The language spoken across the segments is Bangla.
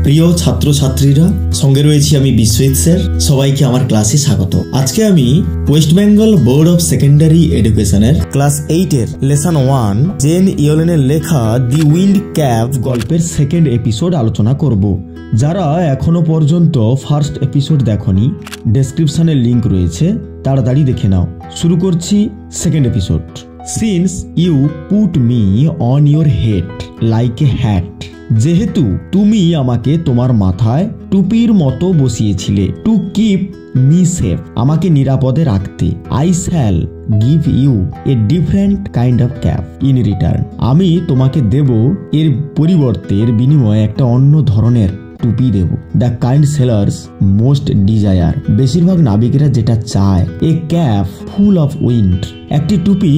প্রিয় ছাত্রছাত্রীরা, সঙ্গে রয়েছি আমি বিশ্বজিৎ স্যার। সবাইকে আমার ক্লাসে স্বাগত। আজকে আমি West Bengal board of secondary এডুকেশনের ক্লাস 8-এর লেসন 1 জেন ইয়েলেনের লেখা দি উইন্ড ক্যাপ গল্পের সেকেন্ড এপিসোড আলোচনা করব। যারা এখনো পর্যন্ত ফার্স্ট এপিসোড দেখনি, ডেসক্রিপশনে লিংক রয়েছে, তাড়াতাড়ি দেখে নাও। শুরু করছি second episode. Since you put me on your head like a hat, যেহেতু তুমি আমাকে তোমার মাথায় টুপির মতো বসিয়েছিলে, টু কিপ মি সেফ, আমাকে নিরাপদে রাখতে, I shall give you a different kind of cap in return, আমি তোমাকে দেব এর পরিবর্তে, এর বিনিময়ে একটা অন্য ধরনের টুপি দেব। The kind sailors most desire, বেশিরভাগ নাবিকেরা যেটা চায়, a cap full of wind, একটি টুপি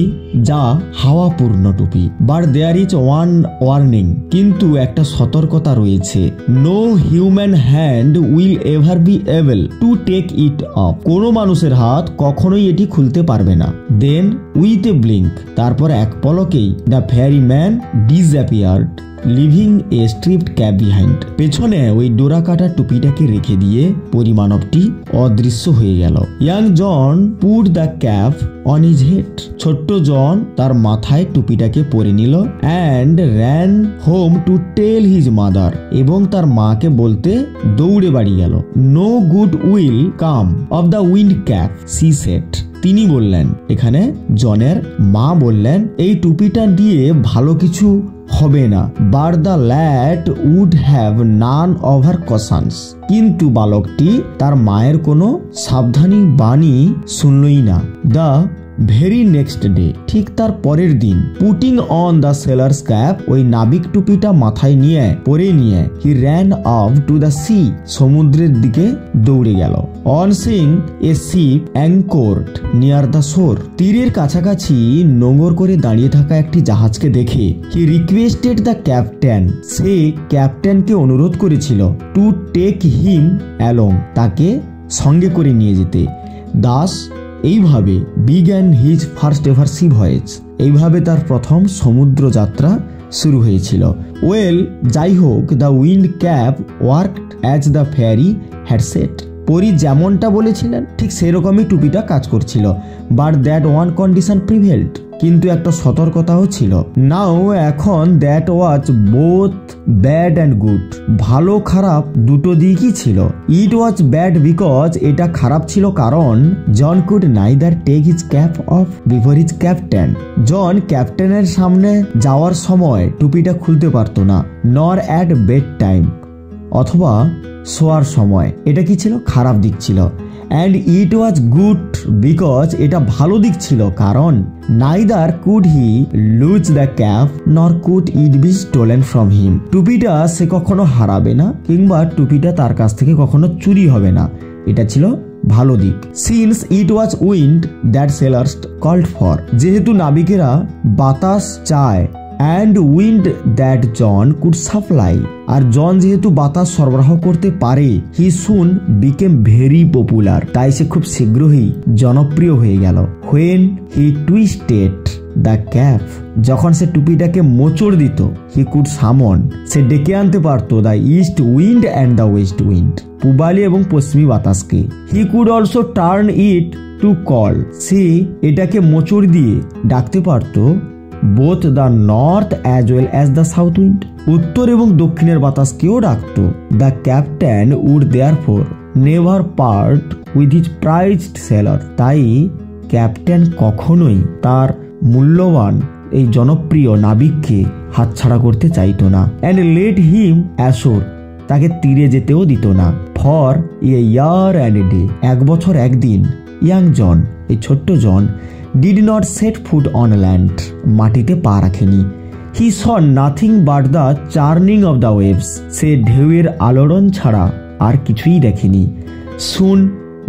যা হাওয়াপূর্ণ টুপি। But there is one warning, কিন্তু একটা সতর্কতা রয়েছে। No human hand will ever be able to take it off, কোনো মানুষের হাত কখনোই এটি খুলতে পারবে না। দেন উইথ এ ব্লিঙ্ক, তারপর এক পলকেই the fairy man disappeared leaving a striped cap behind, পেছনে ওই ডোরা কাটা টুপিটাকে রেখে দিয়ে পরিমাণবটি অদৃশ্য হয়ে গেল। Young John put the cap on his head, ছোট্ট জন তার মাথায় টুপিটাকে পরে নিল। And ran home to tell his mother, এবং তার মাকে বলতে দৌড়ে বাড়ি গেল। No good will come of the wind cap, she said, তিনি বললেন, এখানে জনের মা বললেন, এই টুপিটা দিয়ে ভালো কিছু হবে না। But the lad would have none of her cautions, কিন্তু বালকটি তার মায়ের কোনো সাবধানী বাণী শুনলই না। দ্য ভেরি নেক্সট ডে, ঠিক তার পরের দিন, putting on the sailor's cap, ওই নাবিক টুপিটা মাথায় নিয়ে পরে নিয়ে, he ran off to the sea, সমুদ্রের দিকে দৌড়ে গেল। On sing a ship anchored near the shore, তীরের কাছাকাছি নোঙর করে দাঁড়িয়ে থাকা একটি জাহাজকে দেখে, হি রিকোয়েস্টেড দ্য ক্যাপ্টেন, সে ক্যাপ্টেনকে অনুরোধ করেছিল, টু টেক হিম অ্যালং, তাকে সঙ্গে করে নিয়ে যেতে। দাস, এইভাবে began his first ever C voice, এইভাবে তার প্রথম সমুদ্র যাত্রা শুরু হয়েছিল। ওয়েল, যাই হোক, the wind cap worked as the fairy had set, পরি যেমনটা বলেছিলেন ঠিক সেরকমই টুপিটা কাজ করছিল। But that one condition prevailed, কিন্তু একটা সতর্কতাও ছিল। নাও, এখন that was both bad and good, ভালো খারাপ দুটো দিকই ছিল। ইট ওয়াজ ব্যাড বিকজ, এটা খারাপ ছিল কারণ John could neither take his cap off before his captain, John ক্যাপ্টেনের সামনে যাওয়ার সময় টুপিটা খুলতে পারতো না, নর অ্যাট বেড টাইম, অথবা শোয়ার সময়। এটা কি ছিল? খারাপ দিক ছিল। And it was good because, এটা ভালো দিক ছিল কারণ neither could he lose the cap nor could it be stolen from him, টুপিটা সে কখনো হারাবে না, কিংবা টুপিটা তার কাছ থেকে কখনো চুরি হবে না। এটা ছিল ভালো দিক। Since it was wind that sailors called for, যেহেতু নাবিকেরা বাতাস চায়, and wind that John could supply, আর জন যেহেতু বাতাস সরবরাহ করতে পারে, he soon became very popular, তাই সে খুব শীঘ্রই জনপ্রিয় হয়ে গেল। When he twisted the cap, যখন সে টুপিটাকে মোচড় দিত, হি কুড সামন, সে ডেকে আনতে পারতো the east wind and the west wind, পূবালি এবং পশ্চিমী বাতাসকে। He could also turn it to call, সে এটাকে মোচড় দিয়ে ডাকতে পারতো both the north as well as the south wind, উত্তর এবং দক্ষিণের বাতাসকেও ডাকত। The captain would therefore never part with his prized sailor, তাই ক্যাপ্টেন কখনোই তার মূল্যবান এই জনপ্রিয় নাবিককে হাতছাড়া করতে চাইতো না। অ্যান্ড লেট হিম অ্যাশোর, তাকে তীরে যেতেও দিত না। For a year and a day, এক বছর একদিন, ইয়াং জন, এই ছোট্ট John, did not set foot on land, মাটিতে পা রাখেনি। He saw nothing but the churning of the waves, সে ঢেউয়ের আলোড়ন ছাড়া আর কিছুই দেখেনি। Soon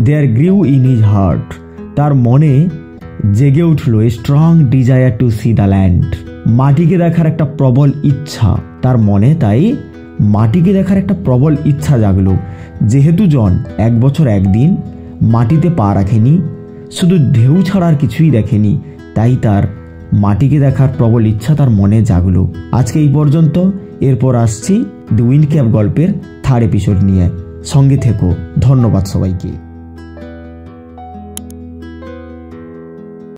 there grew in his heart, তার মনে জেগে উঠল a strong desire to see the land, মাটিকে দেখার একটা প্রবল ইচ্ছা তার মনে, তাই মাটিকে দেখার একটা প্রবল ইচ্ছা জাগলো। যেহেতু জন এক বছর একদিন মাটিতে পা রাখেনি, শুধু ঢেউ ছাড়ার কিছুই দেখেনি, তাই তার মাটিকে দেখার প্রবল ইচ্ছা তার মনে জাগলো। আজকে এই পর্যন্ত, এরপর আসছি দ্য উইন্ড ক্যাপ গল্পের 3rd এপিসোড নিয়ে। সঙ্গে থেকো। ধন্যবাদ সবাইকে।